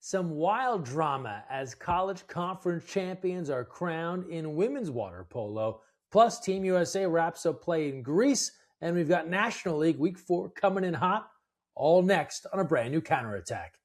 Some wild drama as college conference champions are crowned in women's water polo. Plus, Team USA wraps up play in Greece, and we've got National League Week 4 coming in hot. All next on a brand new counterattack.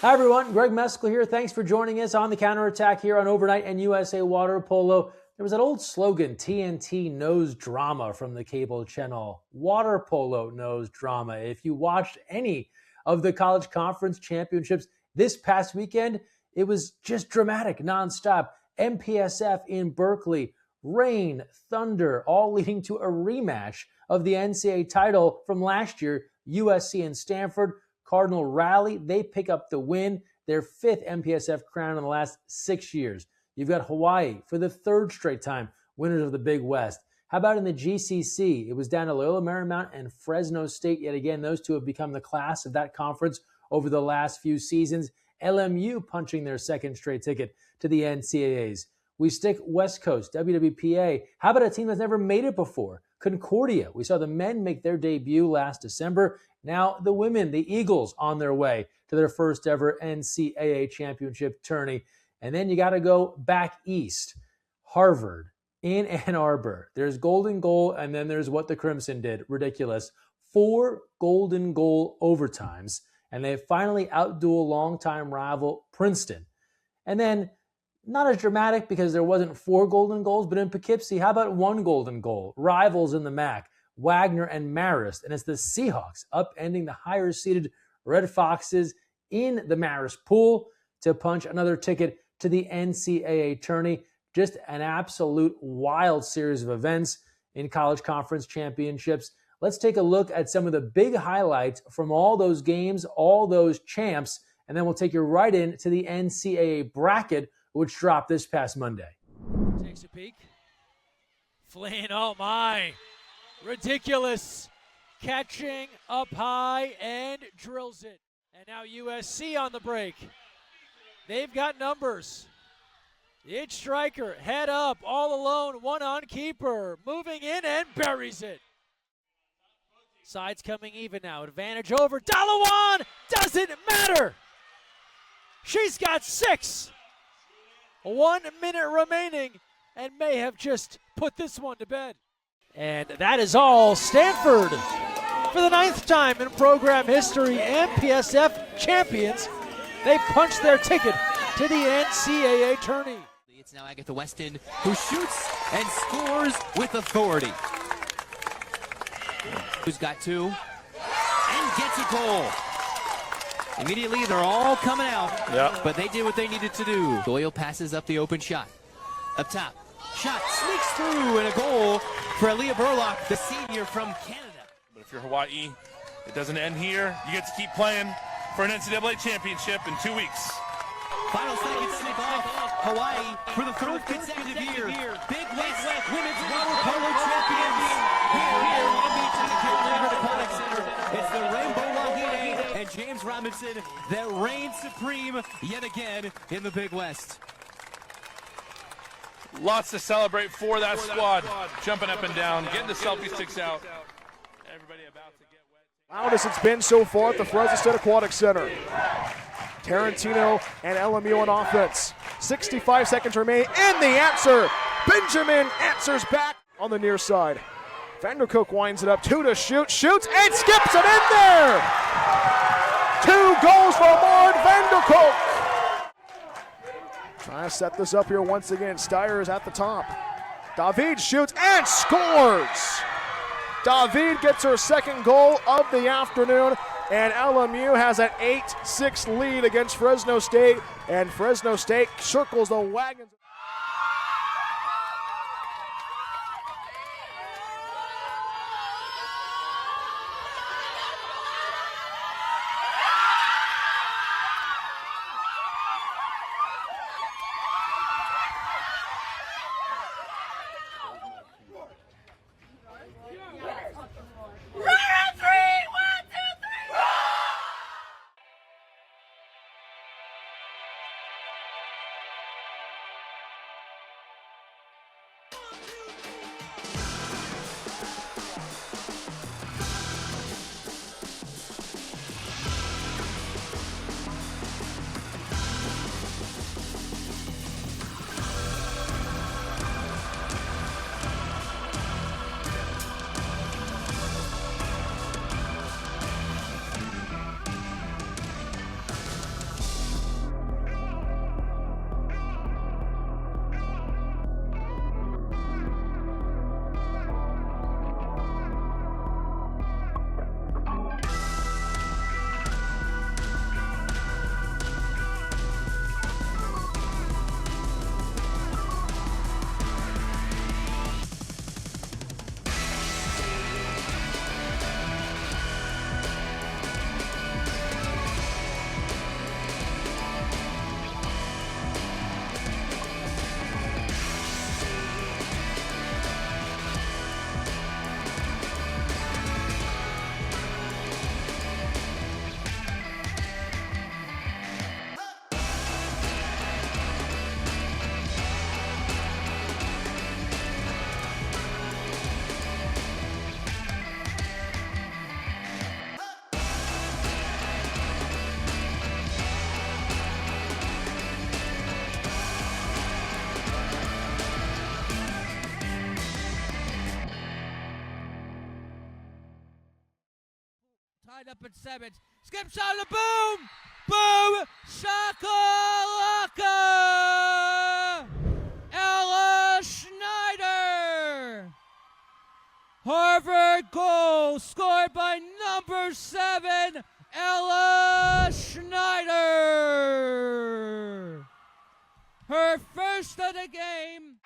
Hi everyone, Greg Mescall here. Thanks for joining us on the counterattack here on Overnght and USA Water Polo. There was that old slogan, TNT knows drama, from the cable channel. Water polo knows drama. If you watched any of the college conference championships this past weekend, it was just dramatic, nonstop. MPSF in Berkeley, rain, thunder, all leading to a rematch of the NCAA title from last year, USC and Stanford. Cardinal rally, they pick up the win, their 5th MPSF crown in the last 6 years. You've got Hawaii for the 3rd straight time, winners of the Big West. How about in the GCC? It was down to Loyola Marymount and Fresno State. Yet again, those two have become the class of that conference over the last few seasons. LMU punching their 2nd straight ticket to the NCAAs. We stick West Coast, WWPA. How about a team that's never made it before? Concordia. We saw the men make their debut last December. Now the women, the Eagles, on their way to their first ever NCAA championship tourney. And then you got to go back east. Harvard in Ann Arbor. There's Golden Goal, and then there's what the Crimson did. Ridiculous. 4 Golden Goal overtimes, and they finally outduel longtime rival Princeton. And then, not as dramatic because there wasn't 4 golden goals, but in Poughkeepsie, how about 1 golden goal? Rivals in the MAAC, Wagner and Marist, and it's the Seahawks upending the higher-seeded Red Foxes in the Marist pool to punch another ticket to the NCAA tourney. Just an absolute wild series of events in college conference championships. Let's take a look at some of the big highlights from all those games, all those champs, and then we'll take you right into the NCAA bracket, which dropped this past Monday. Takes a peek. Flynn, oh my. Ridiculous. Catching up high and drills it. And now USC on the break. They've got numbers. It's striker, head up, all alone, one on keeper. Moving in and buries it. Sides coming even now. Advantage over Dalawan. Doesn't matter. She's got 6. 1 minute remaining and may have just put this one to bed. And that is all. Stanford, for the 9th time in program history, MPSF champions. They punched their ticket to the NCAA tourney. It's now Agatha Weston who shoots and scores with authority. Who's got 2 and gets a goal. Immediately, they're all coming out, but they did what they needed to do. Doyle passes up the open shot. Up top, shot sneaks through, and a goal for Aaliyah Burlock, the senior from Canada. But if you're Hawaii, it doesn't end here. You get to keep playing for an NCAA championship in 2 weeks. Final seconds slip off. Hawaii for the 3rd consecutive year. Big West Women's Water Polo champions. Here in the Aquatic Center. It's the Rainbow Wahine and James Robinson that reign supreme yet again in the Big West. Lots to celebrate for that squad. Jumping up and down, getting the selfie sticks out. Everybody about to get wet. Loudest it's been so far at the Fresno State Aquatic Center. Tarantino and LMU on offense. 65 seconds remain, and the answer. Benjamin answers back on the near side. Vanderkook winds it up, 2 to shoot, shoots, and skips it in there! 2 goals for Lauren Vanderkook. Trying to set this up here once again. Steyer is at the top. David shoots and scores! David gets her 2nd goal of the afternoon, and LMU has an 8-6 lead against Fresno State, and Fresno State circles the wagons. Wide up at Simmons. Skip shot and boom! Boom! Shakalaka! Ella Schneider! Harvard goal scored by number 7, Ella Schneider. Her first of the game.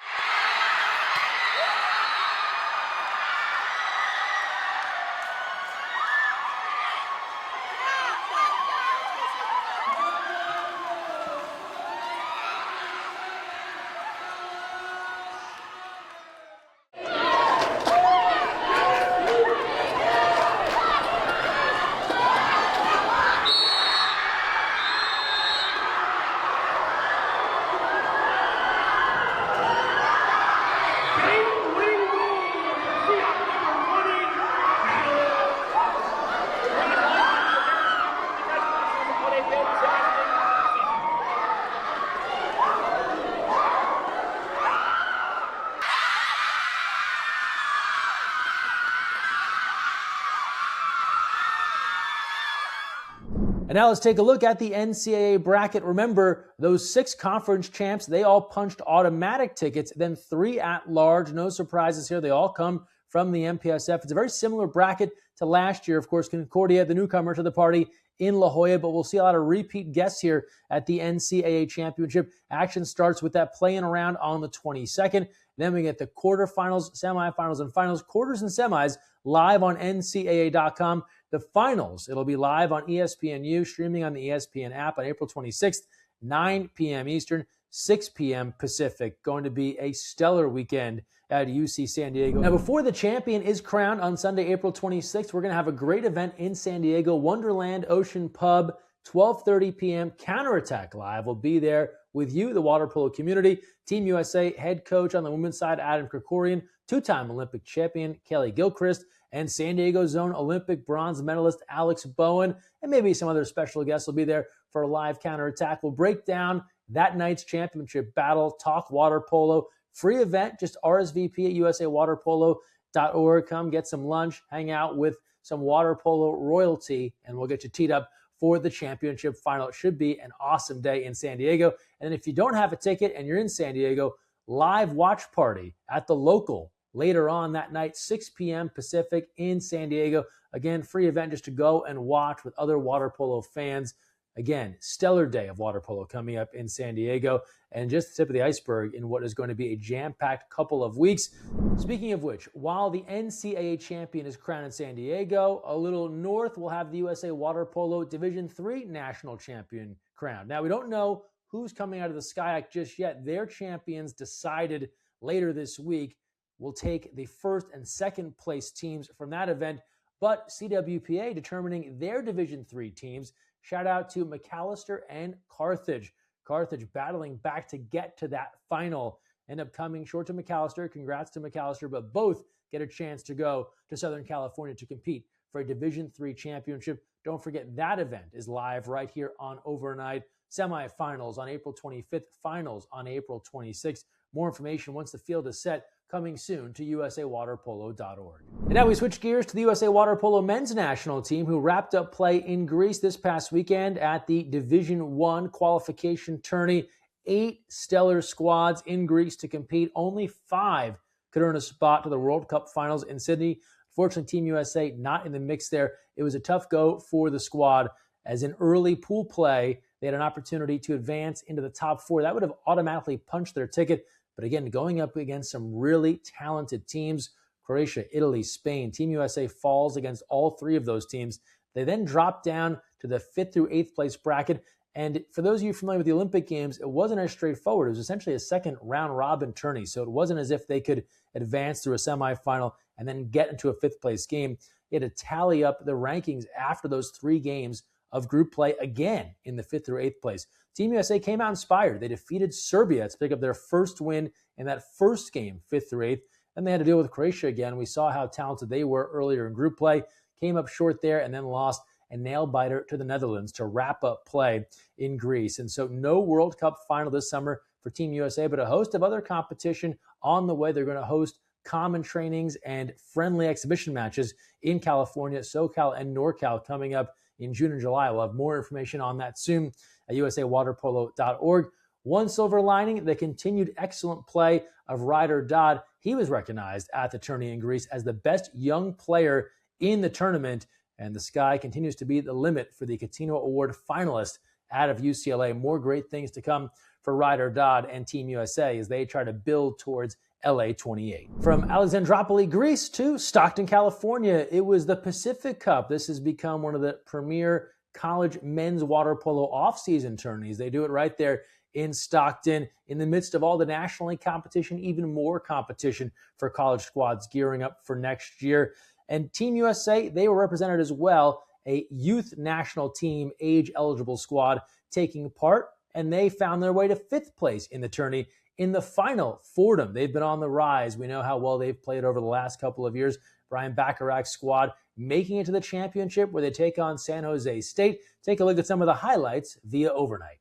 And now let's take a look at the NCAA bracket. Remember, those 6 conference champs, they all punched automatic tickets, then 3 at-large. No surprises here. They all come from the MPSF. It's a very similar bracket to last year. Of course, Concordia, the newcomer to the party in La Jolla, but we'll see a lot of repeat guests here at the NCAA Championship. Action starts with that playing around on the 22nd. Then we get the quarterfinals, semifinals, and finals, quarters and semis live on NCAA.com. The finals, it'll be live on ESPNU, streaming on the ESPN app on April 26th, 9 p.m. Eastern, 6 p.m. Pacific. Going to be a stellar weekend at UC San Diego. Now, before the champion is crowned on Sunday, April 26th, we're going to have a great event in San Diego, Wonderland Ocean Pub, 12:30 p.m. Counterattack Live will be there with you, the water polo community. Team USA head coach on the women's side, Adam Krikorian, 2-time Olympic champion, Kelly Gilchrist, and San Diego Zone Olympic bronze medalist Alex Bowen, and maybe some other special guests will be there for a live counterattack. We'll break down that night's championship battle, talk water polo, free event, just RSVP at usawaterpolo.org. Come get some lunch, hang out with some water polo royalty, and we'll get you teed up for the championship final. It should be an awesome day in San Diego. And if you don't have a ticket and you're in San Diego, live watch party at the local later on that night, 6 p.m. Pacific in San Diego. Again, free event just to go and watch with other water polo fans. Again, stellar day of water polo coming up in San Diego, and just the tip of the iceberg in what is going to be a jam-packed couple of weeks. Speaking of which, while the NCAA champion is crowned in San Diego, a little north we'll have the USA Water Polo Division III national champion crowned. Now, we don't know who's coming out of the SCIAC just yet. Their champions decided later this week will take the first and second place teams from that event, but CWPA determining their Division III teams. Shout out to McAllister and Carthage. Carthage battling back to get to that final. End up coming short to McAllister. Congrats to McAllister, but both get a chance to go to Southern California to compete for a Division III championship. Don't forget that event is live right here on Overnght. Semifinals on April 25th, finals on April 26th. More information once the field is set, coming soon to usawaterpolo.org. And now we switch gears to the USA Water Polo men's national team, who wrapped up play in Greece this past weekend at the Division I qualification tourney. 8 stellar squads in Greece to compete. Only 5 could earn a spot to the World Cup finals in Sydney. Unfortunately, Team USA not in the mix there. It was a tough go for the squad, as in early pool play, they had an opportunity to advance into the top 4. That would have automatically punched their ticket. But again, going up against some really talented teams, Croatia, Italy, Spain, Team USA falls against all 3 of those teams. They then drop down to the 5th through 8th place bracket. And for those of you familiar with the Olympic Games, it wasn't as straightforward. It was essentially a second round-robin tourney. So it wasn't as if they could advance through a semifinal and then get into a 5th place game. They had to tally up the rankings after those 3 games of group play again in the 5th through 8th place. Team USA came out inspired. They defeated Serbia to pick up their first win in that first game, 5th through 8th. Then they had to deal with Croatia again. We saw how talented they were earlier in group play. Came up short there and then lost a nail-biter to the Netherlands to wrap up play in Greece. And so no World Cup final this summer for Team USA, but a host of other competition on the way. They're going to host common trainings and friendly exhibition matches in California, SoCal, and NorCal coming up in June and July. We'll have more information on that soon at usawaterpolo.org. One silver lining, the continued excellent play of Ryder Dodd. He was recognized at the tourney in Greece as the best young player in the tournament, and the sky continues to be the limit for the Catino Award finalist out of UCLA. More great things to come for Ryder Dodd and Team USA as they try to build towards LA 28. From Alexandropoli, Greece to Stockton, California, it was the Pacific Cup. This has become one of the premier college men's water polo off-season tourneys. They do it right there in Stockton in the midst of all the national league competition, even more competition for college squads gearing up for next year. And Team USA, they were represented as well, a youth national team age-eligible squad taking part, and they found their way to 5th place in the tourney in the final. Fordham, they've been on the rise. We know how well they've played over the last couple of years. Brian Bacharach's squad making it to the championship where they take on San Jose State. Take a look at some of the highlights via Overnght.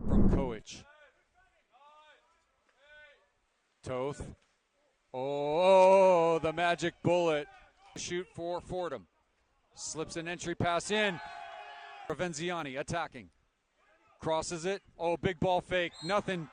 From Koich. Toth. Oh, the magic bullet. Shoot for Fordham. Slips an entry pass in. Provenziani attacking. Crosses it. Oh, big ball fake. Nothing.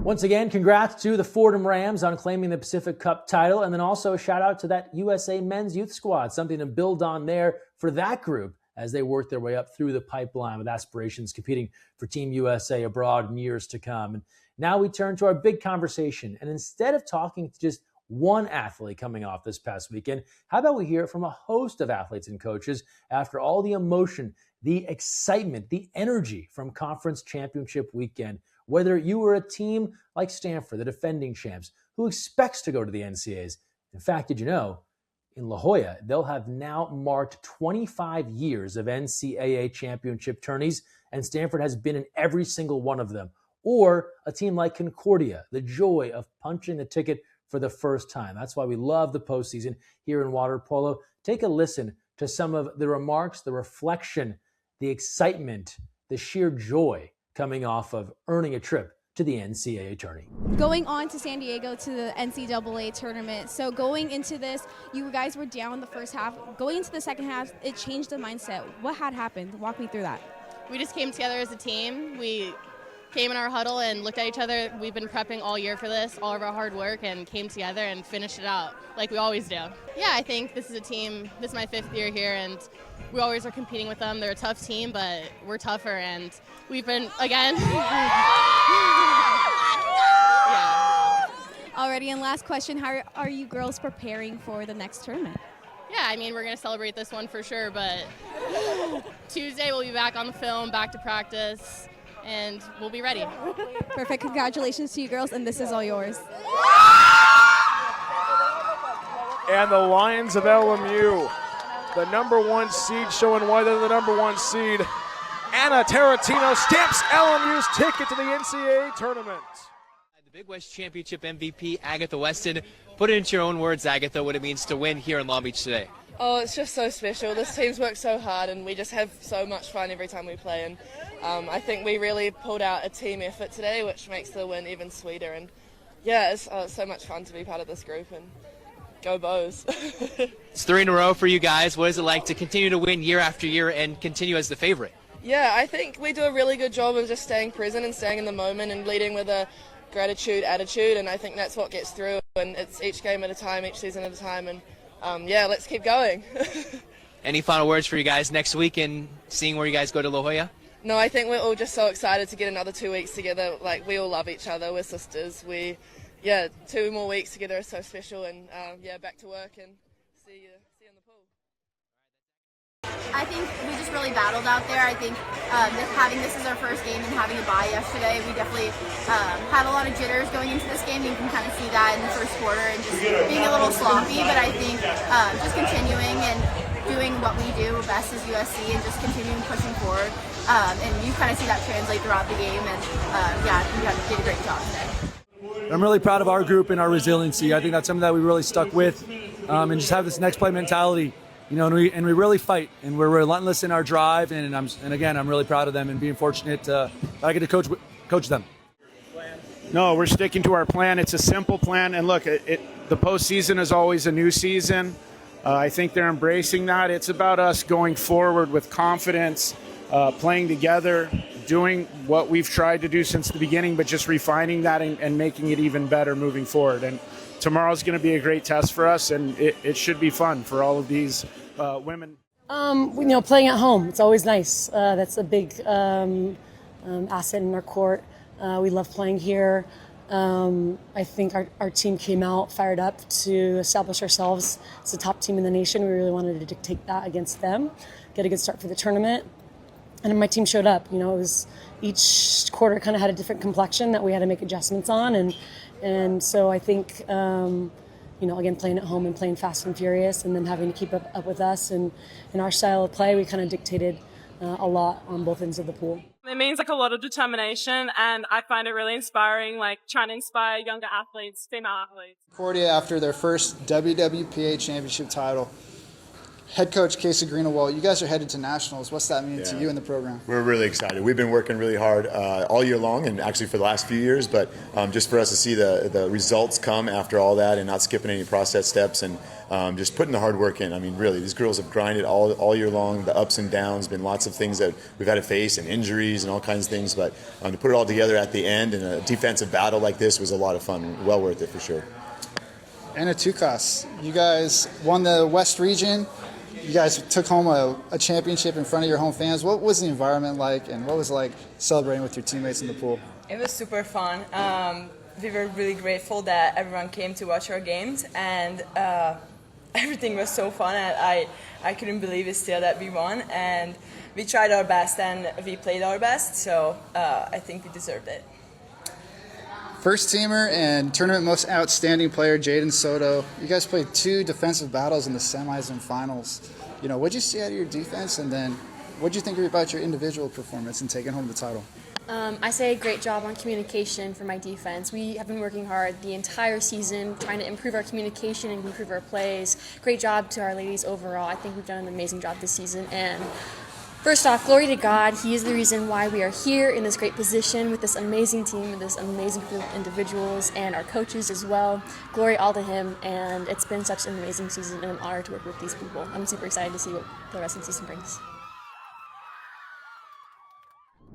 Once again, congrats to the Fordham Rams on claiming the Pacific Cup title, and then also a shout out to that USA men's youth squad, something to build on there for that group as they work their way up through the pipeline with aspirations competing for Team USA abroad in years to come. And now we turn to our big conversation, and instead of talking to just one athlete coming off this past weekend, how about we hear from a host of athletes and coaches after all the emotion, the excitement, the energy from conference championship weekend. Whether you were a team like Stanford, the defending champs, who expects to go to the NCAAs. In fact, did you know, in La Jolla, they'll have now marked 25 years of NCAA championship tourneys, and Stanford has been in every single one of them. Or a team like Concordia, the joy of punching the ticket for the first time. That's why we love the postseason here in water polo. Take a listen to some of the remarks, the reflection, the excitement, the sheer joy coming off of earning a trip to the NCAA tourney. Going on to San Diego to the NCAA tournament. So going into this, you guys were down the first half. Going into the second half, it changed the mindset. What had happened? Walk me through that. We just came together as a team. We came in our huddle and looked at each other. We've been prepping all year for this, all of our hard work, and came together and finished it out like we always do. Yeah, I think this is a team, this is my 5th year here, and we always are competing with them. They're a tough team, but we're tougher, and we've been, again. Yeah. Alrighty, and last question, how are you girls preparing for the next tournament? Yeah, I mean, we're going to celebrate this one for sure, but Tuesday we'll be back on the film, back to practice, and we'll be ready. Perfect. Congratulations to you girls, and this is all yours. And the Lions of LMU, the #1 seed, showing why they're the #1 seed. Anna Tarantino stamps LMU's ticket to the NCAA tournament. The Big West Championship MVP, Agatha Weston. Put it into your own words, Agatha, what it means to win here in Long Beach today. Oh, it's just so special. This team's worked so hard, and we just have so much fun every time we play. And I think we really pulled out a team effort today, which makes the win even sweeter. And yeah, it's so much fun to be part of this group. And go Bows. It's 3 in a row for you guys. What is it like to continue to win year after year and continue as the favorite? Yeah, I think we do a really good job of just staying present and staying in the moment and leading with a gratitude attitude, and I think that's what gets through, and it's each game at a time, each season at a time, and yeah, let's keep going. Any final words for you guys next week and seeing where you guys go to La Jolla? No, I think we're all just so excited to get another 2 weeks together. Like, we all love each other, we're sisters. 2 more weeks together is so special, and yeah, back to work and see you in the pool. I think we just really battled out there. I think having this as our first game and having a bye yesterday, we definitely had a lot of jitters going into this game. You can kind of see that in the first quarter and just being a little sloppy, but I think just continuing and doing what we do best as USC and just continuing pushing forward. And you kind of see that translate throughout the game, and yeah, I think you did a great job today. But I'm really proud of our group and our resiliency. I think that's something that we really stuck with, and just have this next play mentality, and we really fight, and we're relentless in our drive. And again, I'm really proud of them and being fortunate that I get to coach them. No, we're sticking to our plan. It's a simple plan, and look, the postseason is always a new season. I think they're embracing that. It's about us going forward with confidence, playing together, doing what we've tried to do since the beginning, but just refining that and making it even better moving forward. And tomorrow's going to be a great test for us, and it should be fun for all of these women. Playing at home, it's always nice. That's a big asset in our court. We love playing here. I think our team came out fired up to establish ourselves as the top team in the nation. We really wanted to dictate that against them, get a good start for the tournament. And my team showed up. It was each quarter kind of had a different complexion that we had to make adjustments on. And so I think, again, playing at home and playing fast and furious and then having to keep up with us and in our style of play, we kind of dictated a lot on both ends of the pool. It means a lot of determination, and I find it really inspiring, trying to inspire younger athletes, female athletes. Concordia, after their first WWPA championship title. Head coach Casey Greenawalt, you guys are headed to nationals. What's that mean to you in the program? We're really excited. We've been working really hard all year long, and actually for the last few years, but just for us to see the results come after all that and not skipping any process steps and just putting the hard work in. I mean, really, these girls have grinded all year long, the ups and downs, been lots of things that we've had to face and injuries and all kinds of things, but to put it all together at the end in a defensive battle like this was a lot of fun. Well worth it for sure. Anna Tukas, you guys won the West region. You guys took home a championship in front of your home fans. What was the environment like, and what was it like celebrating with your teammates in the pool? It was super fun. We were really grateful that everyone came to watch our games, and everything was so fun. And I couldn't believe it still that we won, and we tried our best and we played our best, so I think we deserved it. First teamer and tournament most outstanding player, Jaden Soto. You guys played 2 defensive battles in the semis and finals. What'd you see out of your defense, and then what'd you think about your individual performance in taking home the title? I say great job on communication for my defense. We have been working hard the entire season, trying to improve our communication and improve our plays. Great job to our ladies overall. I think we've done an amazing job this season. And first off, glory to God. He is the reason why we are here in this great position with this amazing team, with this amazing group of individuals, and our coaches as well. Glory all to him, and it's been such an amazing season and an honor to work with these people. I'm super excited to see what the rest of the season brings.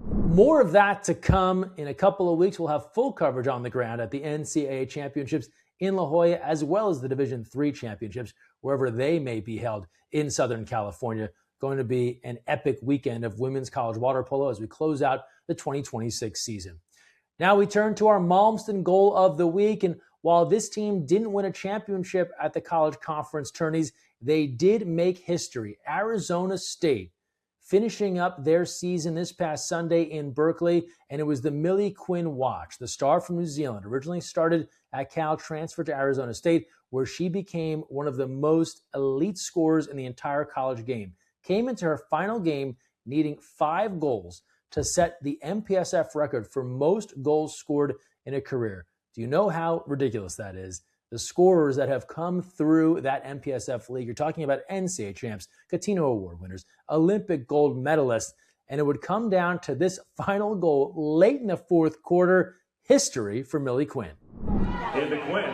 More of that to come in a couple of weeks. We'll have full coverage on the ground at the NCAA Championships in La Jolla, as well as the Division III Championships, wherever they may be held in Southern California. Going to be an epic weekend of women's college water polo as we close out the 2026 season. Now we turn to our Malmston goal of the week. And while this team didn't win a championship at the college conference tourneys, they did make history. Arizona State finishing up their season this past Sunday in Berkeley, and it was the Millie Quinn Watch, the star from New Zealand, originally started at Cal, transferred to Arizona State, where she became one of the most elite scorers in the entire college game. Came into her final game needing 5 goals to set the MPSF record for most goals scored in a career. Do you know how ridiculous that is? The scorers that have come through that MPSF league, you're talking about NCAA champs, Catino Award winners, Olympic gold medalists, and it would come down to this final goal late in the 4th quarter. History for Millie Quinn. Here's the Quinn.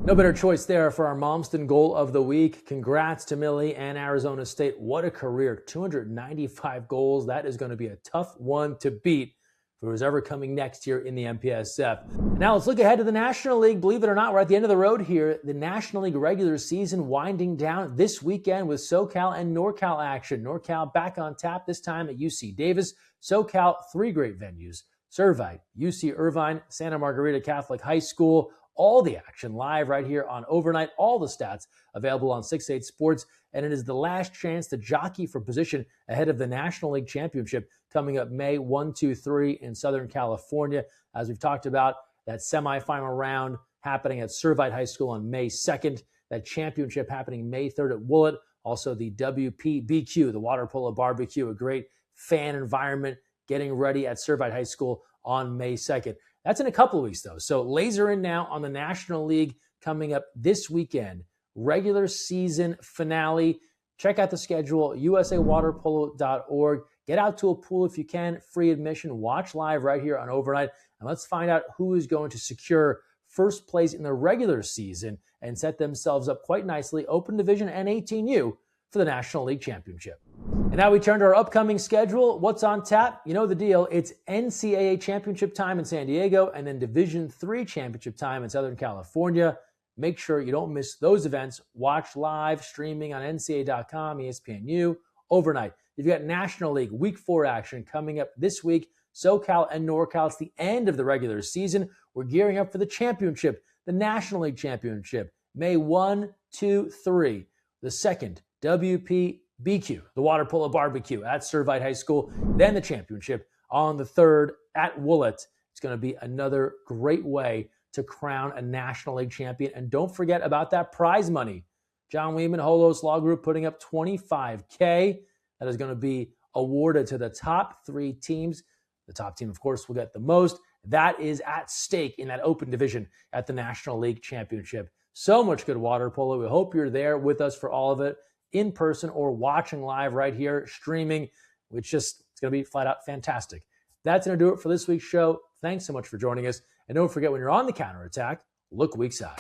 No better choice there for our Malmston goal of the week. Congrats to Millie and Arizona State. What a career. 295 goals. That is going to be a tough one to beat for who's ever coming next year in the MPSF. Now let's look ahead to the National League. Believe it or not, we're at the end of the road here. The National League regular season winding down this weekend with SoCal and NorCal action. NorCal back on tap, this time at UC Davis. SoCal, 3 great venues. Servite, UC Irvine, Santa Margarita Catholic High School. All the action live right here on Overnght. All the stats available on 6/8 Sports. And it is the last chance to jockey for position ahead of the National League Championship coming up May 1, 2, 3 in Southern California. As we've talked about, that semifinal round happening at Servite High School on May 2nd. That championship happening May 3rd at Willett. Also the WPBQ, the Water Polo Barbecue, a great fan environment getting ready at Servite High School on May 2nd. That's in a couple of weeks, though. So laser in now on the National League coming up this weekend. Regular season finale. Check out the schedule, usawaterpolo.org. Get out to a pool if you can. Free admission. Watch live right here on Overnght. And let's find out who is going to secure first place in the regular season and set themselves up quite nicely, Open Division and 18U, for the National League Championship. And now we turn to our upcoming schedule. What's on tap? You know the deal. It's NCAA Championship time in San Diego and then Division III Championship time in Southern California. Make sure you don't miss those events. Watch live streaming on NCAA.com, ESPNU, Overnght. You've got National League Week 4 action coming up this week. SoCal and NorCal. It's the end of the regular season. We're gearing up for the championship, the National League Championship, May 1, 2, 3. The second, WPBQ, the Water Polo Barbecue at Servite High School. Then the championship on the 3rd at Willett. It's going to be another great way to crown a National League champion. And don't forget about that prize money. John Weeman, Holos Law Group, putting up $25K. That is going to be awarded to the top 3 teams. The top team, of course, will get the most. That is at stake in that open division at the National League Championship. So much good water polo. We hope you're there with us for all of it, in person or watching live right here, streaming, which it's going to be flat out fantastic. That's going to do it for this week's show. Thanks so much for joining us. And don't forget, when you're on the counterattack, look weak side.